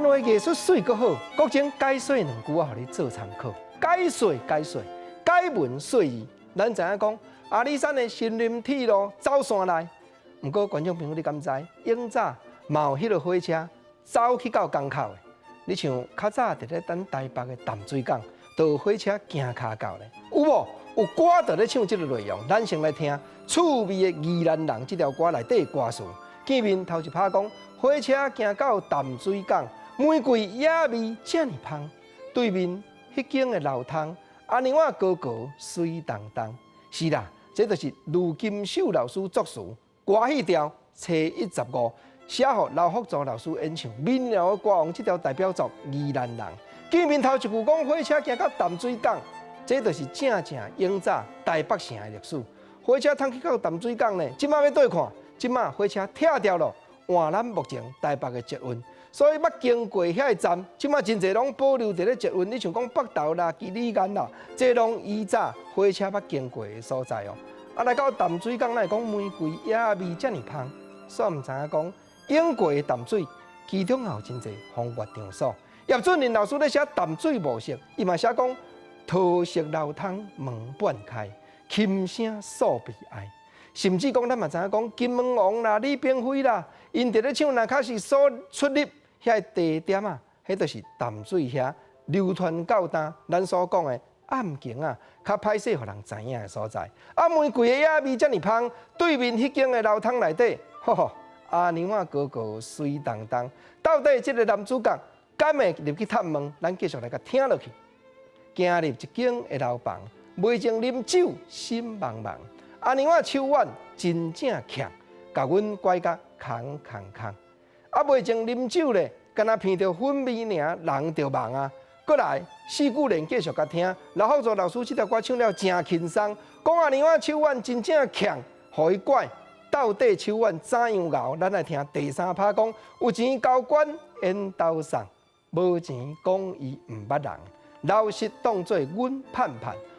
画艺术水阁好，国情解说两句啊，互你做参考。解说，解文说义。咱知影讲，阿里山的森林铁路走线内，不过观众朋友你敢知？永早嘛有迄落火车走去到港口的。你像较早伫咧等台北的淡水港，都有火车行骹到咧，有无？有歌在咧唱即个内容，咱先来听趣味的宜兰人这条歌内底的歌词。见面头一拍讲，火车行到淡水港，玫瑰野味这么香。对面迄间的老汤，阿娘仔高高水当当。是啦，这就是卢金秀老师作词，歌戏调715，写予刘福祖老师演唱。民谣的歌王这条代表作《宜兰人》。见面头一句讲火车行到淡水港。这就是正永早台北城的历史。火车通去到淡水港呢，即马要对看，即马火车拆掉了，换咱目前台北的捷运。所以捌经过遐个站，即马真侪拢保留伫咧捷运。你像讲北投啦、基里岸啦，这拢以早火车捌经过的所在哦。啊，来到淡水港，来讲玫瑰野味这么香，煞毋知影讲永过的淡水，其中也有真侪风月场所。叶俊麟老师咧写淡水模式，伊嘛写讲。桃色老汤门半开，琴声诉悲哀。甚至讲，咱嘛知影讲，金门王啦、李冰辉啦，因伫咧唱，若较是所出入遐地点啊，迄就是淡水遐流传到呾咱所讲的暗景啊，较歹势，互人知影的所在。啊，玫瑰的野味遮尔香，对面迄间的老汤内底，吼吼，阿娘仔哥哥水当当。到底这个男主角敢会入去探问？咱继续来甲听落去。行入一间的楼房，未情啉酒心茫茫。阿娘仔手腕真正强，甲阮拐甲空。啊，未情啉酒咧，敢若闻到粉味尔，人就忙啊。过来，四句连继续甲听。刘福祖老师这条歌唱了真轻松，讲阿娘仔手腕真正强，互伊拐。到底手腕怎样熬？咱来听第三拍讲，有钱交关缘投送，无钱讲伊毋捌人。老实当作阮盼，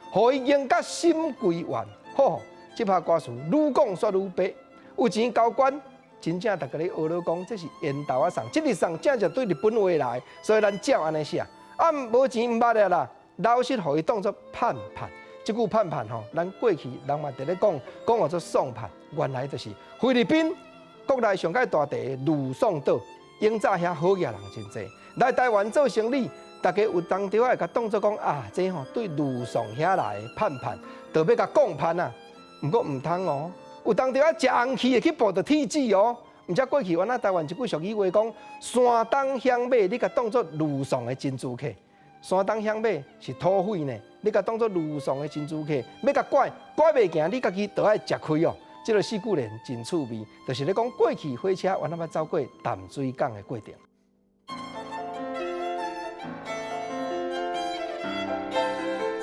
互伊赢甲心归愿。吼，这拍歌词愈讲煞愈白，有钱交关，真正大家咧学了讲，这是缘投送。这个送正对日本话来，所以咱照安尼写。啊，无钱毋捌的啦，老实互伊当作盼。这句盼吼，咱过去人嘛伫咧讲叫做送盼，原来就是菲律宾国内上界大地卢宋岛，永早遐好野人真济，来台湾做生意。大家有当着会甲当作讲啊，这吼对卢宋遐来盼，就要甲讲盼啊。毋过毋通哦，有当着食红气的去报着铁子哦。毋则过去原来台湾一句俗语话讲，山东乡马，你甲当作卢宋的真珠客。山东乡马是土匪呢，你甲当作卢宋的真珠客，要甲拐袂行，你家己就爱食亏哦。这个四句连真趣味，就是咧讲过去火车原来要走过淡水港的过程。